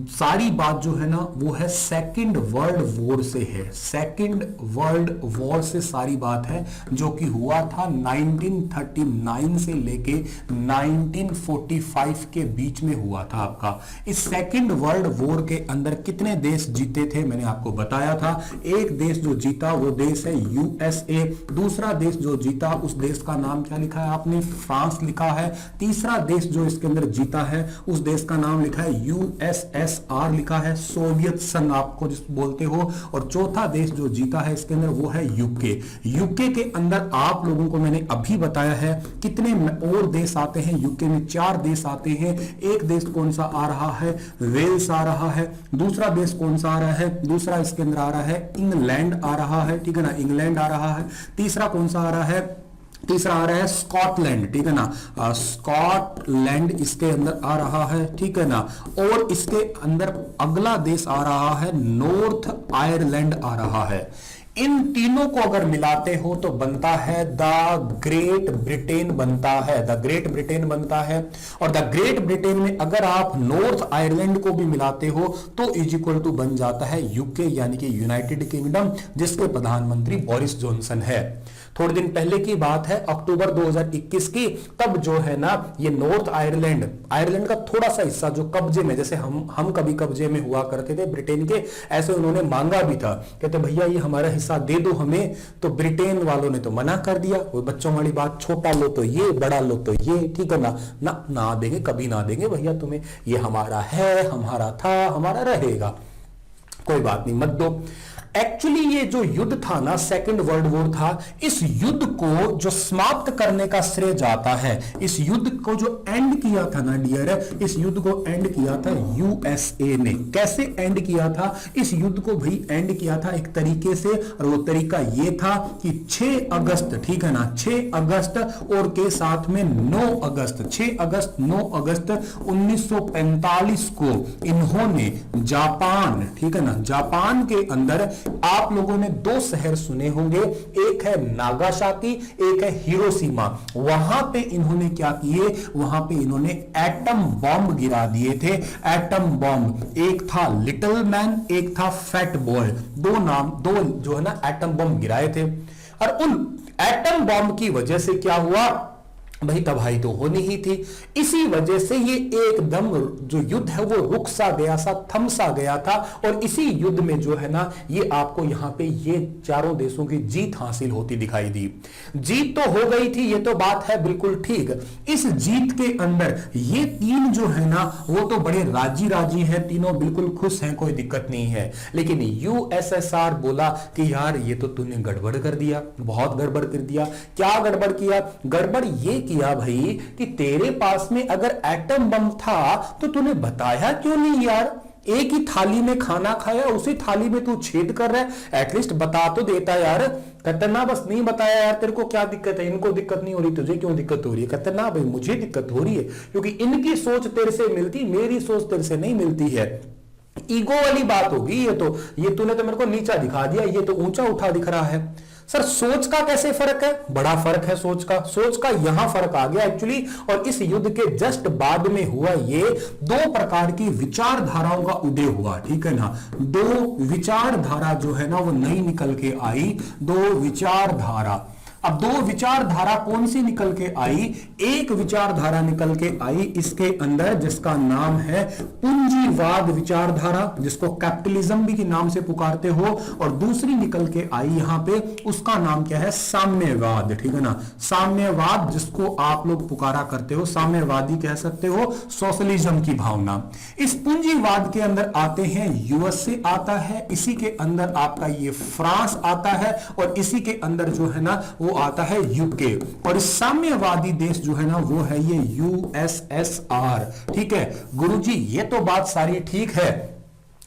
सारी बात जो है ना वो है सेकंड वर्ल्ड वॉर से है। सेकंड वर्ल्ड वॉर से सारी बात है, जो कि हुआ था 1939 से लेके 1945 के बीच में हुआ था आपका। इस सेकंड वर्ल्ड वॉर के अंदर कितने देश जीते थे मैंने आपको बताया था। एक देश जो जीता वो देश है यूएसए। दूसरा देश जो जीता उस देश का नाम क्या लिखा है आपने, फ्रांस लिखा है। तीसरा देश जो इसके अंदर जीता है उस देश का नाम लिखा है यूएसएसआर लिखा है, सोवियत संघ आपको जिस बोलते हो। और चौथा देश जो जीता है इसके अंदर वो है यूके। यूके के अंदर आप लोगों को मैंने अभी बताया है कितने और देश आते हैं। यूके में 4 देश आते हैं। एक देश कौन सा आ रहा है, वेल्स आ रहा है। दूसरा देश कौन सा आ रहा है, दूसरा इसके अंदर आ रहा है इंग्लैंड आ रहा है, ठीक है ना, इंग्लैंड आ रहा है। तीसरा कौन सा आ रहा है, तीसरा आ रहा है स्कॉटलैंड, ठीक है ना, स्कॉटलैंड इसके अंदर आ रहा है, ठीक है ना। और इसके अंदर अगला देश आ रहा है नॉर्थ आयरलैंड आ रहा है। इन तीनों को अगर मिलाते हो तो बनता है द ग्रेट ब्रिटेन बनता है, द ग्रेट ब्रिटेन बनता है। और द ग्रेट ब्रिटेन में अगर आप नॉर्थ आयरलैंड को भी मिलाते हो तो इज इक्वल टू बन जाता है यूके यानी कि यूनाइटेड किंगडम, जिसके प्रधानमंत्री बोरिस जॉनसन है। थोड़े दिन पहले की बात है, अक्टूबर 2021 की, तब जो है ना ये नॉर्थ आयरलैंड, आयरलैंड का थोड़ा सा हिस्सा जो कब्जे में, जैसे हम कभी कब्जे में हुआ करते थे ब्रिटेन के, ऐसे उन्होंने मांगा भी था, कहते भैया ये हमारा हिस्सा दे दो हमें। तो ब्रिटेन वालों ने तो मना कर दिया, वो बच्चों वाली बात, छोटा लो तो ये, बड़ा लो तो ये, ठीक है ना, ना देंगे, कभी ना देंगे भैया तुम्हें, ये हमारा है, हमारा था, हमारा रहेगा, कोई बात नहीं, मत दो। एक्चुअली ये जो युद्ध था ना, सेकंड वर्ल्ड वॉर था, इस युद्ध को जो समाप्त करने का श्रेय जाता है, इस युद्ध को जो एंड किया था ना डियर, इस युद्ध को एंड किया था यूएसए ने। कैसे एंड किया था इस युद्ध को भाई, एंड किया था एक तरीके से, और वो तरीका ये था कि 6 अगस्त, ठीक है ना, 6 अगस्त और के साथ में 9 अगस्त, 6 अगस्त 9 अगस्त 1945 को इन्होंने जापान, ठीक है ना, जापान के अंदर आप लोगों ने 2 शहर सुने होंगे, एक है नागासाकी, एक है हिरोशिमा। वहां पे इन्होंने क्या किए, वहां पे इन्होंने एटम बॉम्ब गिरा दिए थे। एटम बॉम्ब, एक था लिटिल मैन, एक था फैट बॉय, 2 नाम, 2 जो है ना एटम बॉम्ब गिराए थे। और उन एटम बॉम्ब की वजह से क्या हुआ भाई, तबाही तो होनी ही थी। इसी वजह से ये एकदम जो युद्ध है वो रुक सा गया सा, थम सा गया था। और इसी युद्ध में जो है ना ये आपको यहां पे ये चारों देशों की जीत हासिल होती दिखाई दी। जीत तो हो गई थी, ये तो बात है बिल्कुल ठीक। इस जीत के अंदर ये 3 जो है ना वो तो बड़े राजी राजी हैं, तीनों बिल्कुल खुश हैं, कोई दिक्कत नहीं है। लेकिन यूएसएसआर बोला कि यार ये तो तूने गड़बड़ कर दिया, बहुत गड़बड़ कर दिया। क्या गड़बड़ किया, गड़बड़ ये किया भाई कि तेरे पास में अगर एटम बम था तो तूने बताया क्यों नहीं यार। एक ही थाली में खाना खाया, उसी थाली में तू छेद कर रहा है, एटलीस्ट बता तो देता यार। कहते ना बस नहीं बताया यार, तेरे को क्या दिक्कत है, इनको दिक्कत नहीं हो रही, तुझे क्यों दिक्कत हो रही है। कहते ना भाई मुझे दिक्कत हो रही है क्योंकि इनकी सोच तेरे से मिलती, मेरी सोच तेरे से नहीं मिलती है। ईगो वाली बात होगी ये तो, ये तूने तो मेरे को नीचा दिखा दिया, ये तो ऊंचा उठा दिख रहा है। सर सोच का कैसे फर्क है, बड़ा फर्क है सोच का, सोच का यहां फर्क आ गया एक्चुअली। और इस युद्ध के जस्ट बाद में हुआ ये 2 प्रकार की विचारधाराओं का उदय हुआ, ठीक है ना। 2 विचारधारा जो है ना वो नई निकल के आई, 2 विचारधारा। अब 2 विचारधारा कौन सी निकल के आई, एक विचारधारा निकल के आई इसके अंदर जिसका नाम है पूंजीवाद विचारधारा, जिसको कैपिटलिज्म भी के नाम से पुकारते हो। और दूसरी निकल के आई यहां पे, उसका नाम क्या है, साम्यवाद, ठीक है ना, साम्यवाद, जिसको आप लोग पुकारा करते हो, साम्यवादी कह सकते हो, सोशलिज्म की भावना। इस पूंजीवाद के अंदर आते हैं यूएसए आता है, इसी के अंदर आपका ये फ्रांस आता है, और इसी के अंदर जो है ना वो आता है यूके। और इस साम्यवादी देश जो है ना वो है ये यूएसएसआर, ठीक है। गुरुजी ये तो बात सारी ठीक है,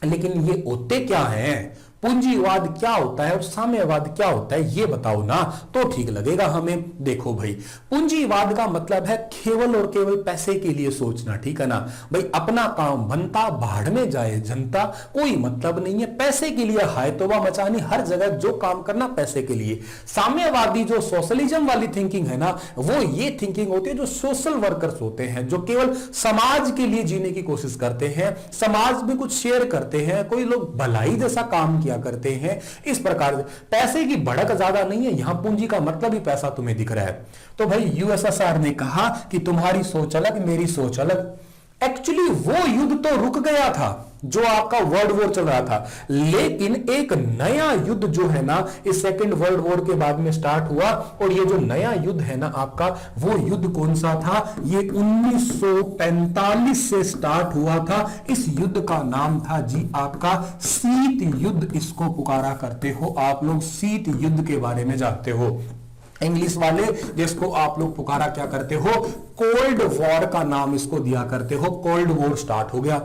लेकिन ये होते क्या हैं, पूंजीवाद क्या होता है और साम्यवाद क्या होता है ये बताओ ना, तो ठीक लगेगा हमें। देखो भाई, पूंजीवाद का मतलब है केवल और केवल पैसे के लिए सोचना, ठीक है ना भाई। अपना काम बनता, भाड़ में जाए जनता, कोई मतलब नहीं है। पैसे के लिए हाय तौबा मचानी, हर जगह जो काम करना पैसे के लिए। साम्यवादी जो सोशलिज्म वाली थिंकिंग है ना, वो ये थिंकिंग होती है जो सोशल वर्कर्स होते हैं, जो केवल समाज के लिए जीने की कोशिश करते हैं, समाज में कुछ शेयर करते हैं, कोई लोग भलाई जैसा काम किया करते हैं। इस प्रकार से पैसे की भड़क ज्यादा नहीं है, यहां पूंजी का मतलब ही पैसा तुम्हें दिख रहा है। तो भाई यूएसएसआर ने कहा कि तुम्हारी सोच अलग, मेरी सोच अलग। एक्चुअली वो युद्ध तो रुक गया था जो आपका वर्ल्ड वॉर चल रहा था, लेकिन एक नया युद्ध जो है ना इस सेकेंड वर्ल्ड वॉर के बाद में स्टार्ट हुआ। और ये जो नया युद्ध है ना आपका, वो युद्ध कौन सा था? ये 1945 से स्टार्ट हुआ था। इस युद्ध का नाम था जी आपका शीत युद्ध, इसको पुकारा करते हो आप लोग, शीत युद्ध के बारे में जानते हो। इंग्लिश वाले जिसको आप लोग पुकारा क्या करते हो? कोल्ड वॉर का नाम इसको दिया करते हो। कोल्ड वॉर स्टार्ट हो गया।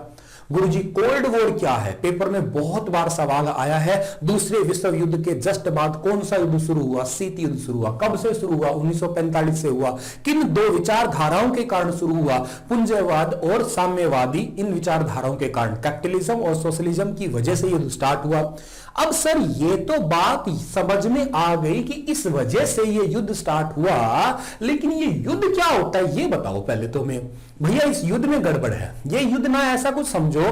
गुरुजी कोल्ड वॉर क्या है? पेपर में बहुत बार सवाल आया है। दूसरे विश्व युद्ध के जस्ट बाद कौन सा युद्ध शुरू हुआ? शीत युद्ध शुरू हुआ। कब से शुरू हुआ? 1945 से हुआ। किन दो विचारधाराओं के कारण शुरू हुआ? पूंजीवाद और साम्यवादी, इन विचारधाराओं के कारण, कैपिटलिज्म और सोशलिज्म की वजह से युद्ध स्टार्ट हुआ। अब सर ये तो बात समझ में आ गई कि इस वजह से ये युद्ध स्टार्ट हुआ, लेकिन ये युद्ध क्या होता है ये बताओ पहले तो मैं। भैया इस युद्ध में गड़बड़ है। ये युद्ध ना ऐसा कुछ समझो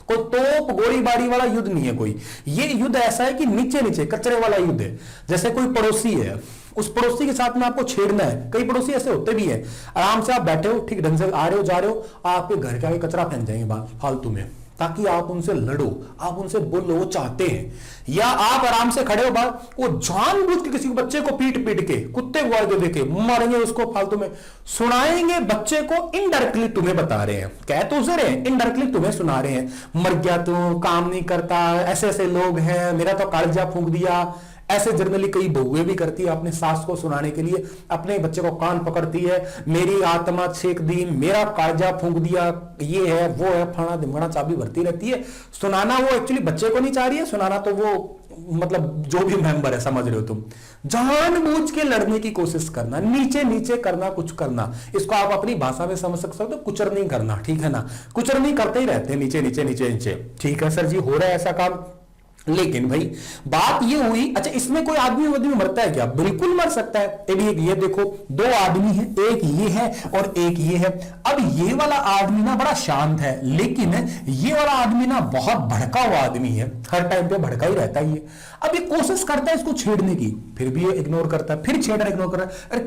कोई तोप गोलीबारी वाला युद्ध नहीं है कोई। ये युद्ध ऐसा है कि नीचे नीचे कचरे वाला युद्ध है। जैसे कोई पड़ोसी है, उस पड़ोसी के साथ में आपको छेड़ना है। कई पड़ोसी ऐसे होते भी हैं, आराम से आप बैठे हो, ठीक ढंग से आ रहे हो, जा रहे हो, आपके घर के आगे कचरा फेंक जाएंगे फालतू में, ताकि आप उनसे लड़ो, आप उनसे बोलो, वो चाहते हैं। या आप आराम से खड़े हो बाहर, वो जानबूझ के किसी बच्चे को पीट पीट के, कुत्ते को आगे देके मारेंगे उसको, फालतू में सुनाएंगे बच्चे को। इनडायरेक्टली तुम्हें बता रहे हैं, कह तो उसे रहे, इनडायरेक्टली तुम्हें सुना रहे हैं, मर गया तू, काम नहीं करता, ऐसे ऐसे लोग हैं, मेरा तो कालजा फूंक दिया। ऐसे जनरली कई बहुएं भी करती है अपने सास को सुनाने के लिए, अपने बच्चे को कान पकड़ती है, मेरी आत्मा छेक दी, मेरा कालजा फूंक दिया, ये है वो है, फलाना ढिमकाना चाबी भरती रहती है। सुनाना वो एक्चुअली बच्चे को नहीं चाह रही है, सुनाना तो वो मतलब जो भी मेंबर है, समझ रहे हो तुम। जानबूझ के लड़ने की कोशिश करना, नीचे नीचे करना, कुछ करना, इसको आप अपनी भाषा में समझ सकते हो तो कुचर नहीं करना, ठीक है ना। कुचर नहीं करते ही रहते हैं, नीचे नीचे नीचे नीचे, ठीक है सर जी, हो रहा है ऐसा काम। लेकिन भाई बात ये हुई, अच्छा इसमें कोई आदमी मरता है क्या? बिल्कुल मर सकता है। ये देखो दो आदमी है, एक ये है और एक ये है। अब ये वाला आदमी ना बड़ा शांत है, लेकिन ये वाला आदमी ना बहुत भड़का हुआ आदमी है, हर टाइम पे भड़का ही रहता है ये। अब ये कोशिश करता है इसको छेड़ने की, फिर भी ये इग्नोर करता है, फिर छेड़ इग्नोर कर रहा है। अरे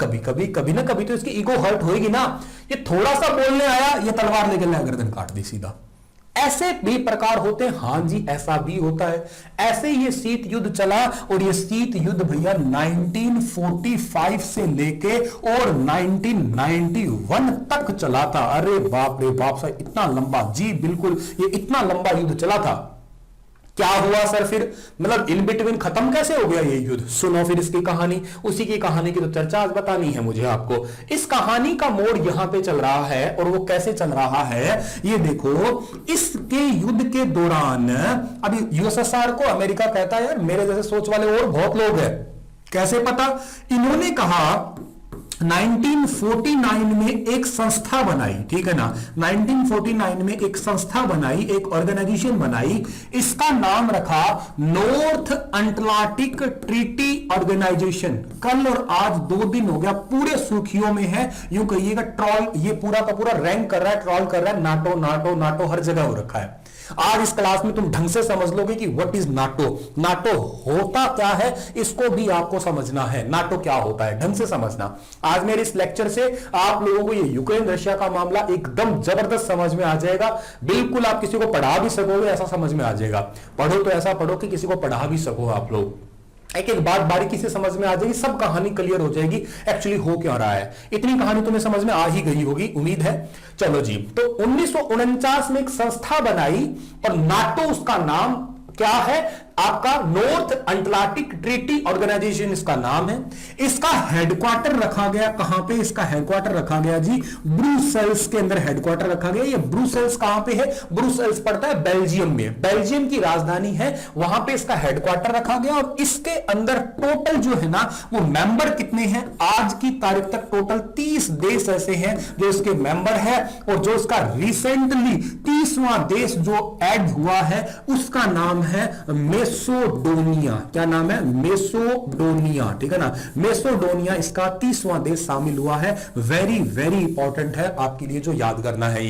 कभी ना कभी तो इसकी ईगो हर्ट होगी ना। ये थोड़ा सा बोलने आया, ये तलवार लेकर गर्दन काट दी सीधा। ऐसे भी प्रकार होते हैं, हां जी ऐसा भी होता है। ऐसे ये शीत युद्ध चला, और ये शीत युद्ध भैया 1945 से लेके और 1991 तक चला था। अरे बाप रे बाप साहब, इतना लंबा, जी बिल्कुल ये इतना लंबा युद्ध चला था। क्या हुआ सर फिर, मतलब इन बिटवीन खत्म कैसे हो गया ये युद्ध? सुनो फिर इसकी कहानी, उसी की कहानी की तो चर्चा आज बतानी है मुझे आपको। इस कहानी का मोड़ यहां पे चल रहा है, और वो कैसे चल रहा है ये देखो। इसके युद्ध के दौरान अभी यूएसएसआर को अमेरिका कहता है यार मेरे जैसे सोच वाले और बहुत लोग हैं। कैसे पता? इन्होंने कहा 1949 में एक संस्था बनाई, ठीक है ना। 1949 में एक संस्था बनाई, एक ऑर्गेनाइजेशन बनाई, इसका नाम रखा नॉर्थ अटलांटिक ट्रीटी ऑर्गेनाइजेशन। कल और आज 2 दिन हो गया, पूरे सुर्खियों में है, यूं कहिएगा ट्रॉल, ये पूरा का पूरा रैंक कर रहा है, ट्रॉल कर रहा है, नाटो नाटो नाटो हर जगह हो रखा है। आज इस क्लास में तुम ढंग से समझ लोगे कि व्हाट इज नाटो, नाटो होता क्या है, इसको भी आपको समझना है। नाटो क्या होता है ढंग से समझना। आज मेरे इस लेक्चर से आप लोगों को ये यूक्रेन रशिया का मामला एकदम जबरदस्त समझ में आ जाएगा। बिल्कुल आप किसी को पढ़ा भी सकोगे, ऐसा समझ में आ जाएगा। पढ़ो तो ऐसा पढ़ो कि किसी को पढ़ा भी सको आप लोग। एक एक बात बारीकी से समझ में आ जाएगी, सब कहानी क्लियर हो जाएगी एक्चुअली हो क्या रहा है। इतनी कहानी तुम्हें समझ में आ ही गई होगी, उम्मीद है। चलो जी, तो 1949 में एक संस्था बनाई, और नाटो उसका नाम क्या है? आपका नॉर्थ अटलांटिक ट्रीटी ऑर्गेनाइजेशन इसका नाम है। इसका हेडक्वार्टर रखा गया कहां पे? इसका हेडक्वार्टर रखा गया जी ब्रुसेल्स के अंदर हेडक्वार्टर रखा गया। ये ब्रुसेल्स कहां पे है? ब्रुसेल्स पड़ता है बेल्जियम में, बेल्जियम की राजधानी है, वहां पे इसका हेडक्वार्टर रखा गया। और इसके अंदर टोटल जो है ना वो मेंबर कितने हैं? आज की तारीख तक टोटल 30 देश ऐसे हैं जो इसके मेंबर है। और जो इसका रिसेंटली 30वां देश जो ऐड हुआ है उसका नाम है मेसोडोनिया। क्या नाम है? मेसोडोनिया, ठीक है ना। मेसोडोनिया इसका 30वां देश शामिल हुआ है। वेरी वेरी इंपॉर्टेंट है आपके लिए जो याद करना है।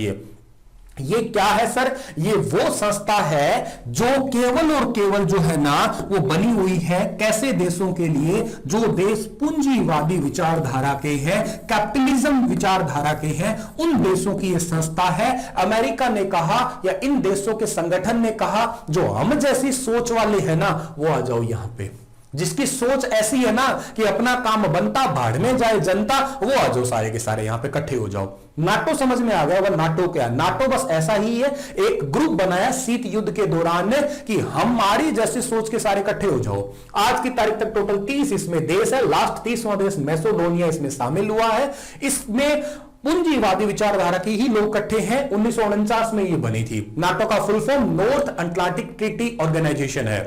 ये क्या है सर? ये वो संस्था है जो केवल और केवल जो है ना वो बनी हुई है कैसे देशों के लिए? जो देश पूंजीवादी विचारधारा के हैं, कैपिटलिज्म विचारधारा के हैं, उन देशों की ये संस्था है। अमेरिका ने कहा या इन देशों के संगठन ने कहा जो हम जैसी सोच वाले हैं ना वो आ जाओ यहां पे। जिसकी सोच ऐसी है ना कि अपना काम बनता भाड़ में जाए जनता, वो आ जाओ सारे के सारे यहां पे इकट्ठे हो जाओ। नाटो समझ में आ गया होगा। नाटो क्या? नाटो बस ऐसा ही है, एक ग्रुप बनाया शीत युद्ध के दौरान कि हमारी जैसी सोच के सारे इकट्ठे हो जाओ। आज की तारीख तक टोटल 30 इसमें देश है। लास्ट 30वां देश मैसेडोनिया इसमें शामिल हुआ है। इसमें पूंजीवादी विचारधारा के ही लोग इकट्ठे हैं। 1949 में ये बनी थी। नाटो का full form North Atlantic Treaty Organization है।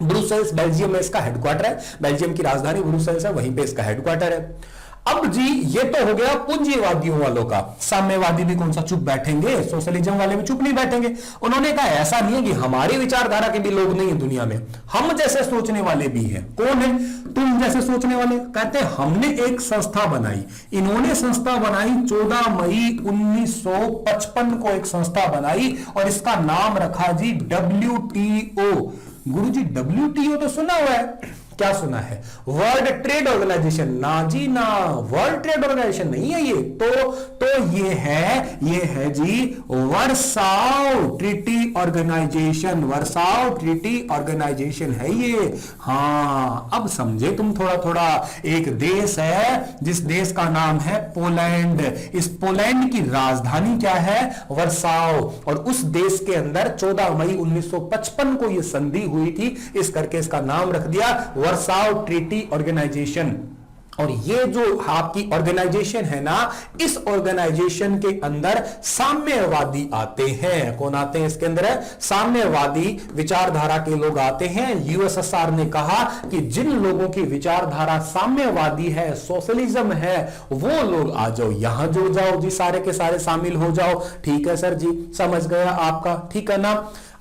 ब्रुसेल्स बेल्जियम में इसका हेडक्वार्टर है, बेल्जियम की राजधानी ब्रुसेल्स है, वहीं पे इसका हेडक्वार्टर है। अब जी ये तो हो गया पूंजीवादियों वालों का। साम्यवादी भी कौन सा चुप बैठेंगे? सोशलिज्म वाले भी चुप नहीं बैठेंगे। उन्होंने कहा ऐसा नहीं है कि हमारी विचारधारा के भी लोग नहीं है दुनिया में, हम जैसे सोचने वाले भी हैं। कौन है? तुम जैसे सोचने वाले। कहते हैं हमने एक संस्था बनाई। इन्होंने संस्था बनाई 14 मई 1955 को एक संस्था बनाई और इसका नाम रखा जी WTO। गुरुजी WTO तो सुना हुआ है। क्या सुना है? World Trade Organization. ना जी ना, वर्ल्ड ट्रेड ऑर्गेनाइजेशन नहीं है ये तो ये है जी वर्साओ ट्रीटी ऑर्गेनाइजेशन। वर्साओ ट्रीटी ऑर्गेनाइजेशन है ये। हां अब समझे तुम थोड़ा थोड़ा। एक देश है जिस देश का नाम है पोलैंड। इस पोलैंड की राजधानी क्या है? वर्साओ। और उस देश के अंदर 14 मई 1955 को यह संधि हुई थी, इस करके इसका नाम रख दिया वर्साओ ट्रीटी ऑर्गेनाइजेशन। और ये जो आपकी ऑर्गेनाइजेशन है ना, इस ऑर्गेनाइजेशन के अंदर साम्यवादी आते हैं। कौन आते हैं इसके अंदर? साम्यवादी विचारधारा के लोग आते हैं। यूएसएसआर ने कहा कि जिन लोगों की विचारधारा साम्यवादी है, सोशलिज्म है, वो लोग आ जाओ यहां जुड़ जाओ जी, सारे के सारे शामिल हो जाओ। ठीक है सर जी, समझ गया आपका, ठीक है ना।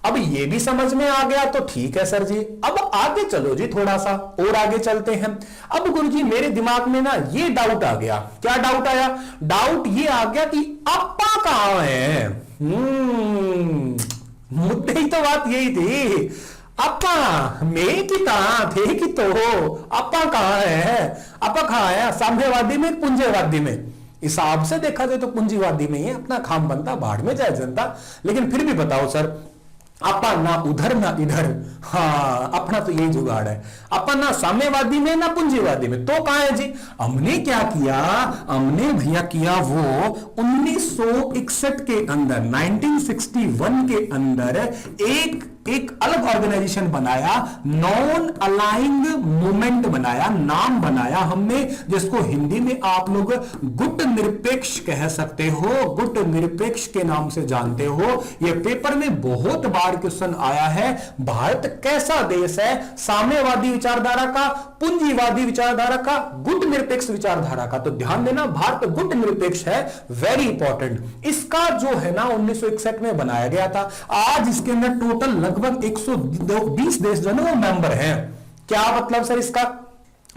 अब ये भी समझ में आ गया तो ठीक है सर जी। अब आगे चलो जी, थोड़ा सा और आगे चलते हैं। अब गुरुजी मेरे दिमाग में ना ये डाउट आ गया। क्या डाउट आया? डाउट ये आ गया कि अप्पा कहां है। मुद्दे ही तो बात यही थी। अप्पा में कि कहां थे कि तो अप्पा कहां है? अप्पा कहां है? साम्यवादी में, पूंजीवादी में? हिसाब से देखा जाए तो पूंजीवादी में ही अपना खाम बनता भाड़ में जाए जनता। लेकिन फिर भी बताओ सर, अपा ना उधर ना इधर। हाँ अपना तो यही जुगाड़ है। अपा ना साम्यवादी में ना पूंजीवादी में, तो कहां है जी? हमने क्या किया? हमने भैया किया वो 1961 के अंदर, 1961 के अंदर एक अलग ऑर्गेनाइजेशन बनाया, नॉन अलाइंग मूवमेंट बनाया, नाम बनाया हमने, जिसको हिंदी में आप लोग गुट निरपेक्ष कह सकते हो, गुट निरपेक्ष के नाम से जानते हो। यह पेपर में बहुत बार क्वेश्चन आया है। भारत कैसा देश है? साम्यवादी विचारधारा का, पूंजीवादी विचारधारा का, गुट निरपेक्ष विचारधारा का? तो ध्यान देना, भारत गुट निरपेक्ष है। Very important. इसका जो है ना 1961 में बनाया गया था। आज इसके अंदर टोटल लगभग 120 देश जो है वो मेंबर हैं। क्या मतलब सर इसका?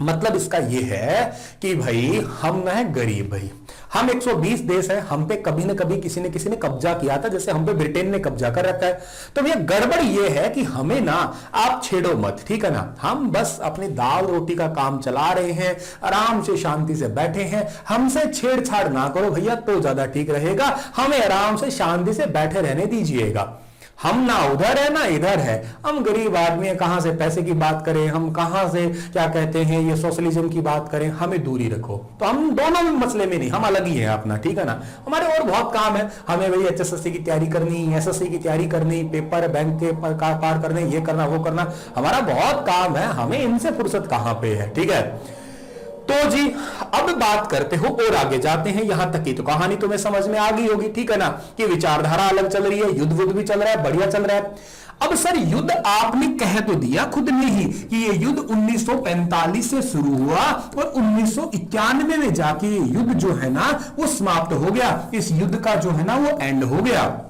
मतलब इसका यह है कि भाई हम है गरीब, भाई हम 120 देश हैं, हम पे कभी न कभी किसी ने कब्जा किया था, जैसे हम पे ब्रिटेन ने कब्जा कर रखा है। तो भैया गड़बड़ यह है कि हमें ना आप छेड़ो मत, ठीक है ना। हम बस अपनी दाल रोटी का काम चला रहे हैं, आराम से शांति से बैठे हैं। हमसे छेड़छाड़ ना करो भैया तो ज्यादा ठीक रहेगा। हमें आराम से शांति से बैठे रहने दीजिएगा। हम ना उधर है ना इधर है, हम गरीब आदमी है, कहां से पैसे की बात करें, हम कहां से क्या कहते हैं ये सोशलिज्म की बात करें, हमें दूरी रखो। तो हम दोनों मसले में नहीं, हम अलग ही है अपना, ठीक है ना। हमारे और बहुत काम है, हमें भाई एचएसएससी की तैयारी करनी, एसएससी की तैयारी करनी, पेपर बैंक के पार करने, ये करना वो करना, हमारा बहुत काम है, हमें इनसे फुर्सत कहां पे है, ठीक है। तो जी अब बात करते हो और आगे जाते हैं, यहां तक की तो कहानी तुम्हें समझ में आ गई होगी, ठीक है ना, कि विचारधारा अलग चल रही है, युद्ध वुद्ध भी चल रहा है, बढ़िया चल रहा है। अब सर युद्ध आपने कह तो दिया खुद ने ही कि ये युद्ध 1945 से शुरू हुआ और 1991 में जाके ये युद्ध जो है ना वो समाप्त हो गया, इस युद्ध का जो है ना वो एंड हो गया।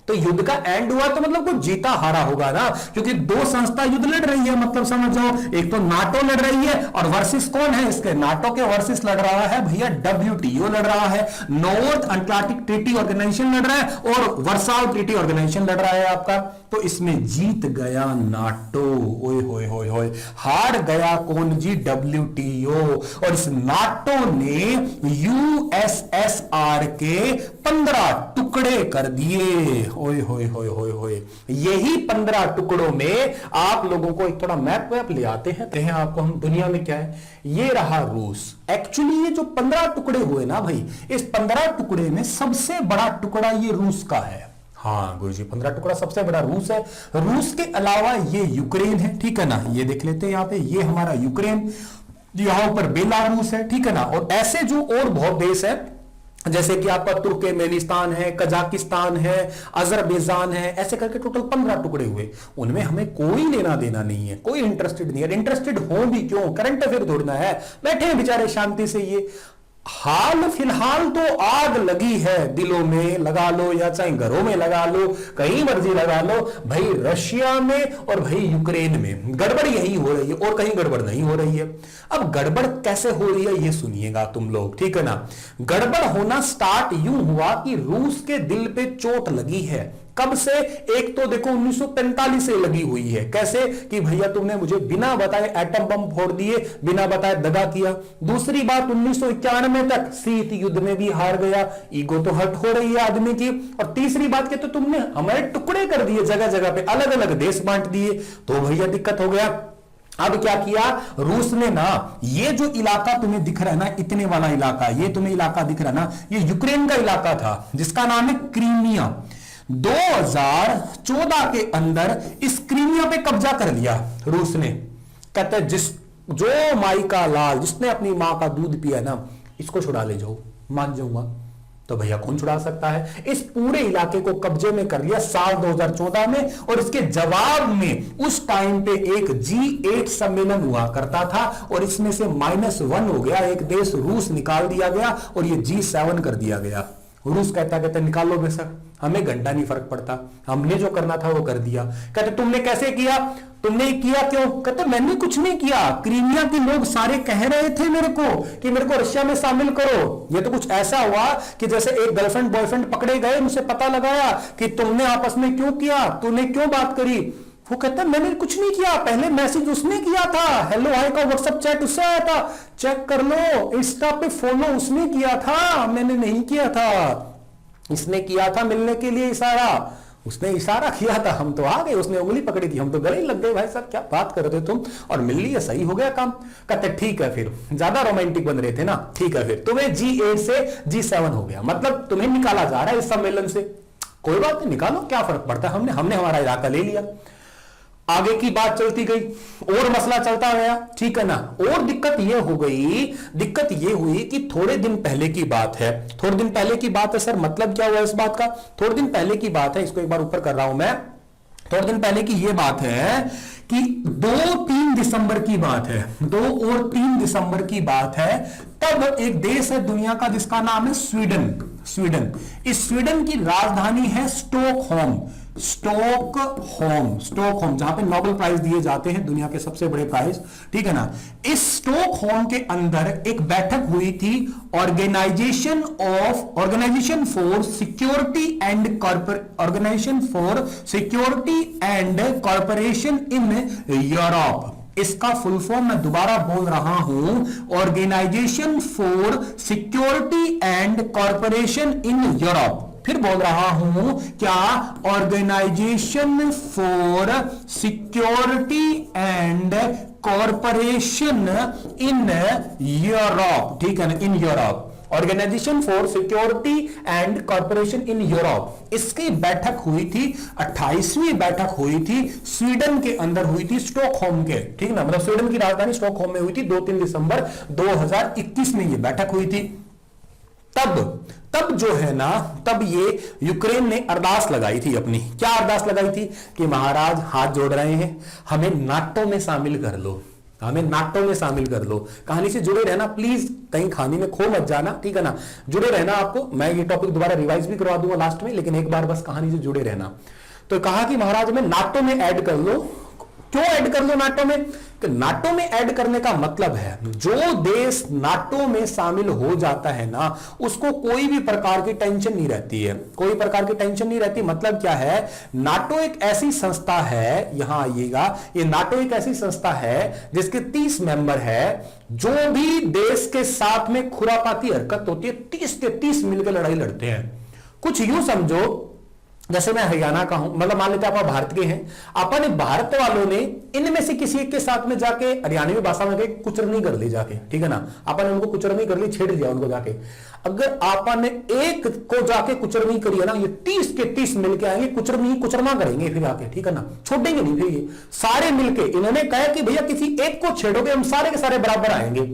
तो युद्ध का एंड हुआ तो मतलब कुछ जीता हारा होगा ना, क्योंकि दो संस्था युद्ध लड़ रही है, मतलब समझ जाओ, एक तो नाटो लड़ रही है और वर्सेस कौन है इसके, नाटो के वर्सेस लड़ रहा है भैया WTO लड़ रहा है, नॉर्थ अटलांटिक ट्रीटी ऑर्गेनाइजेशन लड़ रहा है और वर्साव ट्रीटी ऑर्गेनाइजेशन लड़ रहा है आपका। तो इसमें जीत गया नाटो, ओए होए होए होए, हार गया कौन जी, WTO। और इस नाटो ने USSR के 15 टुकड़े कर दिए, ओए होए होए होए होए। यही 15 टुकड़ों में आप लोगों को एक थोड़ा मैप वैप ले आते हैं आपको हम दुनिया में क्या है। ये रहा रूस। एक्चुअली ये जो 15 टुकड़े हुए ना भाई, इस 15 टुकड़े में सबसे बड़ा टुकड़ा ये रूस का है। हाँ गुरुजी, 15 टुकड़ा सबसे बड़ा रूस है। रूस के अलावा ये यूक्रेन है, ठीक है ना, ये देख लेते हैं यहां पे, ये हमारा यूक्रेन, यहां पर बेलारूस है, ठीक है ना। और ऐसे जो और बहुत देश है, जैसे कि आपका तुर्कमेनिस्तान है, कजाकिस्तान है, अजरबैजान है, ऐसे करके टोटल 15 टुकड़े हुए। उनमें हमें कोई लेना देना नहीं है, कोई इंटरेस्टेड नहीं है। इंटरेस्टेड हो भी क्यों, करंट अफेयर दौड़ना है, बैठे हैं बेचारे शांति से। ये हाल फिलहाल तो आग लगी है, दिलों में लगा लो या चाहे घरों में लगा लो, कहीं मर्जी लगा लो भाई, रशिया में और भाई यूक्रेन में गड़बड़ यही हो रही है और कहीं गड़बड़ नहीं हो रही है। अब गड़बड़ कैसे हो रही है ये सुनिएगा तुम लोग, ठीक है ना। गड़बड़ होना स्टार्ट यूं हुआ कि रूस के दिल पे चोट लगी है। कब से, एक तो देखो 1945 से लगी हुई है। कैसे कि भैया तुमने मुझे बिना बताए एटम बम फोड़ दिए, बिना बताए दगा किया। दूसरी बात 1991 तक शीत युद्ध में भी हार गया, ईगो तो हर्ट हो रही है आदमी की। और तीसरी बात क्या, तो तुमने हमारे टुकड़े कर दिए, जगह जगह पे अलग अलग देश बांट दिए, तो भैया दिक्कत हो गया। अब क्या किया रूस ने ना, ये जो इलाका तुम्हें दिख रहा है ना, इतने वाला इलाका, ये तुम्हें इलाका दिख रहा है ना, ये यूक्रेन का इलाका था जिसका नाम है क्रीमिया। 2014 के अंदर इस क्रीमिया पे कब्जा कर लिया रूस ने। कहते हैं जो माई का लाल, जिसने अपनी मां का दूध पिया ना, इसको छुड़ा ले जाओ, मान जाऊंगा। तो भैया कौन छुड़ा सकता है। इस पूरे इलाके को कब्जे में कर लिया साल 2014 में। और इसके जवाब में उस टाइम पे एक G8 सम्मेलन हुआ करता था और इसमें से -1 हो गया, एक देश रूस निकाल दिया गया और ये G7 कर दिया गया। रूस कहता निकालो बेशक, हमें घंटा नहीं फर्क पड़ता, हमने जो करना था वो कर दिया। कहते तुमने कैसे किया, तुमने किया क्यों, कहते मैंने कुछ नहीं किया, क्रीमिया के लोग सारे कह रहे थे मेरे को कि मेरे को रशिया में शामिल करो। ये तो कुछ ऐसा हुआ कि जैसे एक गर्लफ्रेंड बॉयफ्रेंड पकड़े गए, उनसे पता लगाया कि तुमने आपस में क्यों किया, तूने क्यों बात करी। वो कहता मैंने कुछ नहीं किया, पहले मैसेज उसने किया था, हेलो हाय का व्हाट्सएप चैट उससे आया था, चेक कर लो, इंस्टा पे फॉलो उसने किया था, मैंने नहीं किया था। इसने किया था मिलने के लिए इशारा, उसने इशारा किया था, हम तो आ गए, उसने उंगली पकड़ी थी, हम तो गले लग गए। भाई साहब क्या बात कर रहे थे तुम, और मिल लिया, सही हो गया काम। कहते ठीक है, फिर ज्यादा रोमांटिक बन रहे थे ना, ठीक है फिर तुम्हें G8 से G7 हो गया, मतलब तुम्हें निकाला जा रहा है इस सम्मेलन से। कोई बात नहीं, निकालो, क्या फर्क पड़ता है, हमने हमारा इलाका ले लिया। आगे की बात चलती गई और मसला चलता गया, ठीक है ना। और दिक्कत यह हो गई, दिक्कत यह हुई कि थोड़े दिन पहले की बात है, थोड़े दिन पहले की बात है। सर मतलब क्या हुआ इस बात का, थोड़े दिन पहले की बात है, इसको एक बार ऊपर कर रहा हूं मैं। थोड़े दिन पहले की यह बात है कि 2-3 दिसंबर की बात है, 2 और 3 दिसंबर की बात है। तब एक देश है दुनिया का जिसका नाम है स्वीडन। स्वीडन, इस स्वीडन की राजधानी है स्टॉकहोम। स्टॉकहोम जहां पे नोबेल प्राइज दिए जाते हैं, दुनिया के सबसे बड़े प्राइज, ठीक है ना। इस स्टॉकहोम के अंदर एक बैठक हुई थी Organization for Security and Corporation in Europe. इसका फुल फॉर्म मैं दोबारा बोल रहा हूं, Organization for Security and Corporation in Europe. फिर बोल रहा हूं क्या, Organization for Security and Corporation in Europe, ठीक है ना, in Europe, Organization for Security and Corporation in Europe, इसकी बैठक हुई थी, 28वीं बैठक हुई थी, स्वीडन के अंदर हुई थी, स्टॉकहोम के, ठीक ना, मतलब स्वीडन की राजधानी स्टॉकहोम में हुई थी, 2-3 दिसंबर 2021 में ये बैठक हुई थी। तब जो है ना, तब ये यूक्रेन ने अरदास लगाई थी अपनी, क्या अरदास लगाई थी कि महाराज हाथ जोड़ रहे हैं, हमें नाटो में शामिल कर लो, हमें नाटो में शामिल कर लो। कहानी से जुड़े रहना प्लीज, कहीं कहानी में खो मत जाना, ठीक है ना, जुड़े रहना। आपको मैं ये टॉपिक दोबारा रिवाइज भी करवा दूंगा लास्ट में, लेकिन एक बार बस कहानी से जुड़े रहना। तो कहा कि महाराज में नाटो में ऐड कर लो। क्यों ऐड कर लो नाटो में? कि नाटो में ऐड करने का मतलब है, जो देश नाटो में शामिल हो जाता है ना, उसको कोई भी प्रकार की टेंशन नहीं रहती है, कोई प्रकार की टेंशन नहीं रहती। मतलब क्या है, नाटो एक ऐसी संस्था है, यहां आइएगा, ये नाटो एक ऐसी संस्था है जिसके 30 मेंबर है। जो भी देश के साथ में खुरापाती हरकत होती है, 30 के 30 मिलकर लड़ाई लड़ते हैं। कुछ यूं समझो, जैसे मैं हरियाणा का हूं, मतलब मान लेते हैं आप भारत के हैं, अपन भारत वालों ने इनमें से किसी एक के साथ में जाके हरियाणवी भाषा में कुचरनी कर ली जाके, ठीक है ना, अपन उनको कुचरनी कर ली, छेड़ दिया उनको जाके। अगर आपन एक को जाके कुचरनी करिए ना, ये 30 के 30 मिलके आएंगे, कुचरमा करेंगे फिर आके, ठीक है ना, छोड़ेंगे नहीं। फिर ये सारे मिलके इन्होंने कहा कि भैया किसी एक को छेड़ोगे हम सारे के सारे बराबर आएंगे।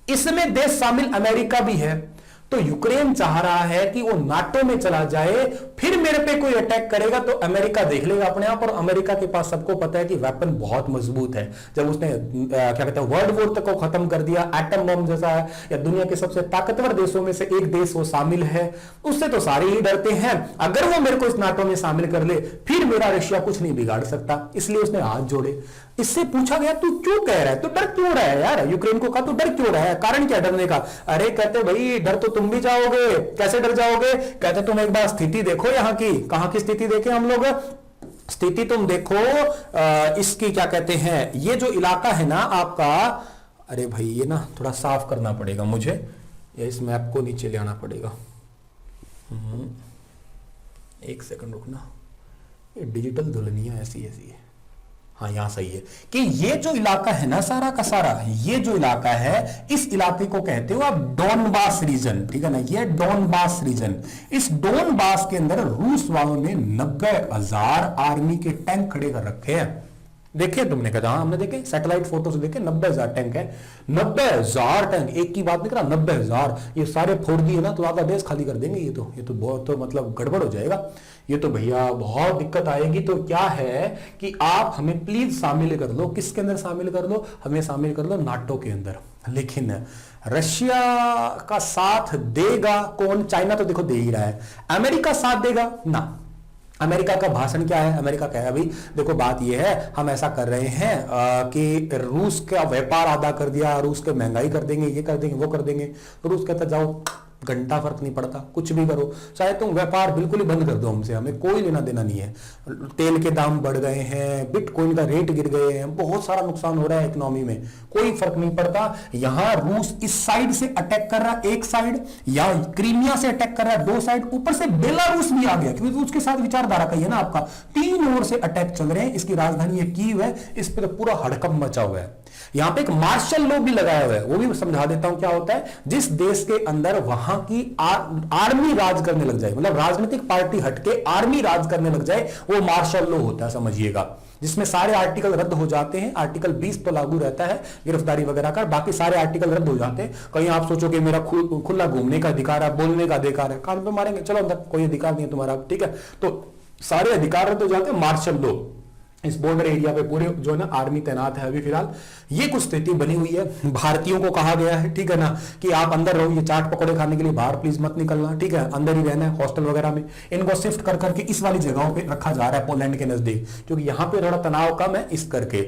इसमें देश शामिल अमेरिका भी है। तो यूक्रेन चाह रहा है कि वो नाटो में चला जाए, फिर मेरे पे कोई अटैक करेगा तो अमेरिका देख लेगा अपने आप। और अमेरिका के पास सबको पता है कि वेपन बहुत मजबूत है। जब उसने क्या कहते हैं वर्ल्ड वॉर तक को खत्म कर दिया, एटम बम जैसा है, या दुनिया के सबसे ताकतवर देशों में से एक देश वो शामिल है, उससे तो सारे ही डरते हैं। अगर वो मेरे को इस नाटो में शामिल कर ले, फिर मेरा रशिया कुछ नहीं बिगाड़ सकता। इसलिए उसने हाथ जोड़े। इससे पूछा गया तू क्यों कह रहा है, तू डर क्यों रहा है यार, यूक्रेन को कहा तू डर क्यों रहा है, कारण क्या डरने का? अरे कहते भाई डर तो तुम भी जाओगे। कैसे डर जाओगे? कहते तुम एक बार स्थिति देखो यहाँ की। कहां की स्थिति देखे हम लोग? स्थिति तुम देखो इसकी, क्या कहते हैं, ये जो इलाका है ना आपका, अरे भाई ये ना थोड़ा साफ करना पड़ेगा मुझे, या इस मैप को नीचे ले आना पड़ेगा। एक सेकंड रुकना, ये डिजिटल दुल्हनिया ऐसी है। हाँ यहां सही है कि ये जो इलाका है ना सारा का सारा, ये जो इलाका है, इस इलाके को कहते हो आप डोनबास रीजन, ठीक है ना, ये डोनबास रीजन। इस डोनबास के अंदर रूस वालों ने 90,000 आर्मी के टैंक खड़े कर रखे हैं। देखे तुमने कहा? हाँ हमने देखे, सैटेलाइट फोटो से देखे, 90,000 टैंक है। 90,000 टैंक, एक की बात नहीं करा, 90,000। ये सारे फोड़ दिए ना तो आधा देश खाली कर देंगे। ये तो बहुत तो मतलब गड़बड़ हो जाएगा। ये तो भैया बहुत दिक्कत आएगी। तो क्या है कि आप हमें प्लीज शामिल कर लो। किसके अंदर शामिल कर लो? हमें शामिल कर लो नाटो के अंदर। लेकिन रशिया का साथ देगा कौन? चाइना तो देखो दे ही रहा है। अमेरिका साथ देगा ना? अमेरिका का भाषण क्या है? अमेरिका क्या है? अभी देखो बात यह है, हम ऐसा कर रहे हैं कि रूस का व्यापार आधा कर दिया, रूस के महंगाई कर देंगे, ये कर देंगे, वो कर देंगे। तो रूस कहता जाओ, घंटा फर्क नहीं पड़ता, कुछ भी करो, चाहे तुम व्यापार बिल्कुल ही बंद कर दो हमसे, हमें कोई लेना देना नहीं है। तेल के दाम बढ़ गए हैं, बिटकॉइन का रेट गिर गए हैं, बहुत सारा नुकसान हो रहा है इकोनॉमी में, कोई फर्क नहीं पड़ता। यहां रूस इस साइड से अटैक कर रहा एक साइड, या क्रीमिया से अटैक कर रहा है 2 साइड, ऊपर से बेलारूस भी आ गया, क्योंकि उसके साथ विचारधारा का है ना आपका। 3 ओर से अटैक चल रहे हैं। इसकी राजधानी ये कीव है, इस पर तो पूरा हड़कंप मचा हुआ है। यहां पे एक मार्शल लॉ भी लगाया हुआ है, वो भी समझा देता हूं क्या होता है। जिस देश के अंदर वहां की आर्मी राज करने लग जाए, मतलब राजनीतिक पार्टी हटके आर्मी राज करने लग जाए, वो मार्शल लॉ होता है, समझिएगा। जिसमें सारे आर्टिकल रद्द हो जाते हैं। आर्टिकल 20 तो लागू रहता है गिरफ्तारी वगैरह का, बाकी सारे आर्टिकल रद्द हो जाते हैं। कहीं आप सोचोगे मेरा खुला घूमने का अधिकार है, बोलने का अधिकार है, कान पे मारेंगे, चलो अंदर, कोई अधिकार नहीं है तुम्हारा, ठीक है। तो सारे अधिकार रद्द हो जाते हैं। मार्शल लॉ, इस बॉर्डर एरिया पे पूरे जो है ना आर्मी तैनात है अभी फिलहाल। ये कुछ स्थिति बनी हुई है। भारतीयों को कहा गया है, ठीक है ना, कि आप अंदर रहो, ये चाट पकौड़े खाने के लिए बाहर प्लीज मत निकलना, ठीक है, अंदर ही रहना है, हॉस्टल वगैरह में। इनको शिफ्ट कर करके इस वाली जगहों पे रखा जा रहा है, पोलैंड के नजदीक, क्योंकि यहां पे थोड़ा तनाव कम है इस करके।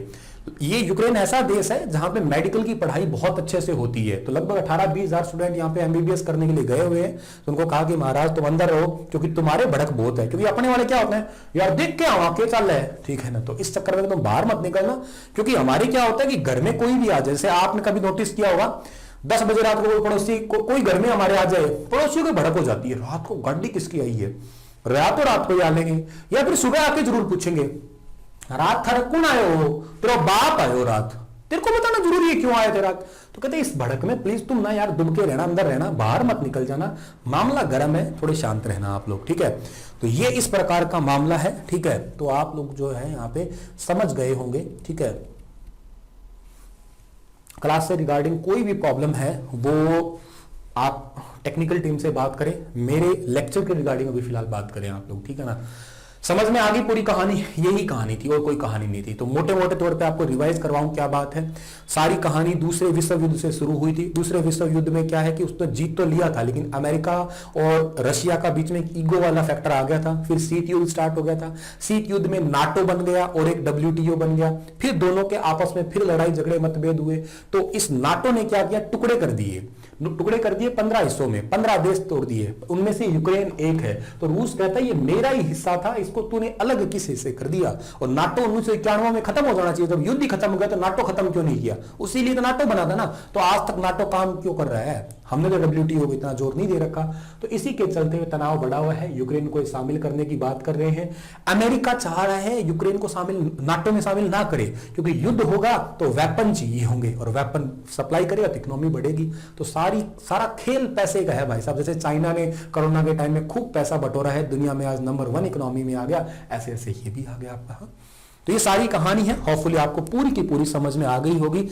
ये यूक्रेन ऐसा देश है जहां पे मेडिकल की पढ़ाई बहुत अच्छे से होती है। तो लगभग 18-20 हजार स्टूडेंट यहाँ पे एमबीबीएस करने के लिए गए हुए हैं। तो उनको कहा कि महाराज तुम अंदर रहो, क्योंकि तुम्हारे भड़क बहुत है। क्योंकि अपने वाले क्या होते हैं, यार देख के आओ क्या चल रहा है, ठीक है ना। तो इस चक्कर में तुम बाहर मत निकलना, क्योंकि हमारे क्या होता है कि घर में कोई भी आ जाए, जैसे आपने कभी नोटिस किया होगा, 10 बजे रात को कोई पड़ोसी कोई घर में हमारे आ जाए, पड़ोसियों की भड़क हो जाती है, रात को गाड़ी किसकी आई है, रात रात को ही आ लेंगे, या फिर सुबह आके जरूर पूछेंगे रात थारा कौन आयो हो, तेरा बाप आयो रात, तेरे को बताना जरूरी है क्यों आया थे रात। तो कहते इस भड़क में प्लीज तुम ना यार दुबके रहना, अंदर रहना, बाहर मत निकल जाना, मामला गर्म है, थोड़े शांत रहना आप लोग, ठीक है। तो ये इस प्रकार का मामला है, ठीक है। तो आप लोग जो है यहाँ पे समझ गए होंगे, ठीक है। क्लास से रिगार्डिंग कोई भी प्रॉब्लम है वो आप टेक्निकल टीम से बात करें, मेरे लेक्चर के रिगार्डिंग अभी फिलहाल बात करें आप लोग, ठीक है ना। समझ में आ गई पूरी कहानी, यही कहानी थी और कोई कहानी नहीं थी। तो मोटे मोटे तौर पे आपको रिवाइज करवाऊं क्या बात है। सारी कहानी दूसरे विश्व युद्ध से शुरू हुई थी। दूसरे विश्व युद्ध में क्या है कि उसने जीत तो लिया था, लेकिन अमेरिका और रशिया का बीच में एक ईगो वाला फैक्टर आ गया था। फिर शीत युद्ध स्टार्ट हो गया था। शीत युद्ध में नाटो बन गया और एक WTO बन गया। फिर दोनों के आपस में फिर लड़ाई झगड़े मतभेद हुए। तो इस नाटो ने क्या किया, टुकड़े कर दिए, टुकड़े कर दिए 15 हिस्सों में, 15 देश तोड़ दिए, उनमें से यूक्रेन एक है। तो रूस कहता है ये मेरा ही हिस्सा था, इसको तूने अलग किस हिस्से कर दिया। और नाटो 1991 में खत्म हो जाना चाहिए, जब युद्ध ही खत्म हो गया तो नाटो खत्म क्यों नहीं किया, उसी लिए तो नाटो बना था ना। तो आज तक नाटो काम क्यों कर रहा है, हमने तो WTO को इतना जोर नहीं दे रखा। तो इसी के चलते हुए तनाव बढ़ा हुआ है, यूक्रेन को शामिल करने की बात कर रहे हैं। अमेरिका चाह रहा है यूक्रेन को शामिल, नाटो में शामिल ना करे, क्योंकि युद्ध होगा तो वेपन चाहिए होंगे, और वेपन सप्लाई करेगा तो इकोनॉमी बढ़ेगी। तो सारा खेल पैसे का है भाई साहब। जैसे चाइना ने कोरोना के टाइम में खूब पैसा बटोरा है, दुनिया में आज नंबर 1 इकोनॉमी में आ गया, ऐसे ऐसे ये भी आ गया आपका। तो ये सारी कहानी है, होपफुली आपको पूरी की पूरी समझ में आ गई होगी।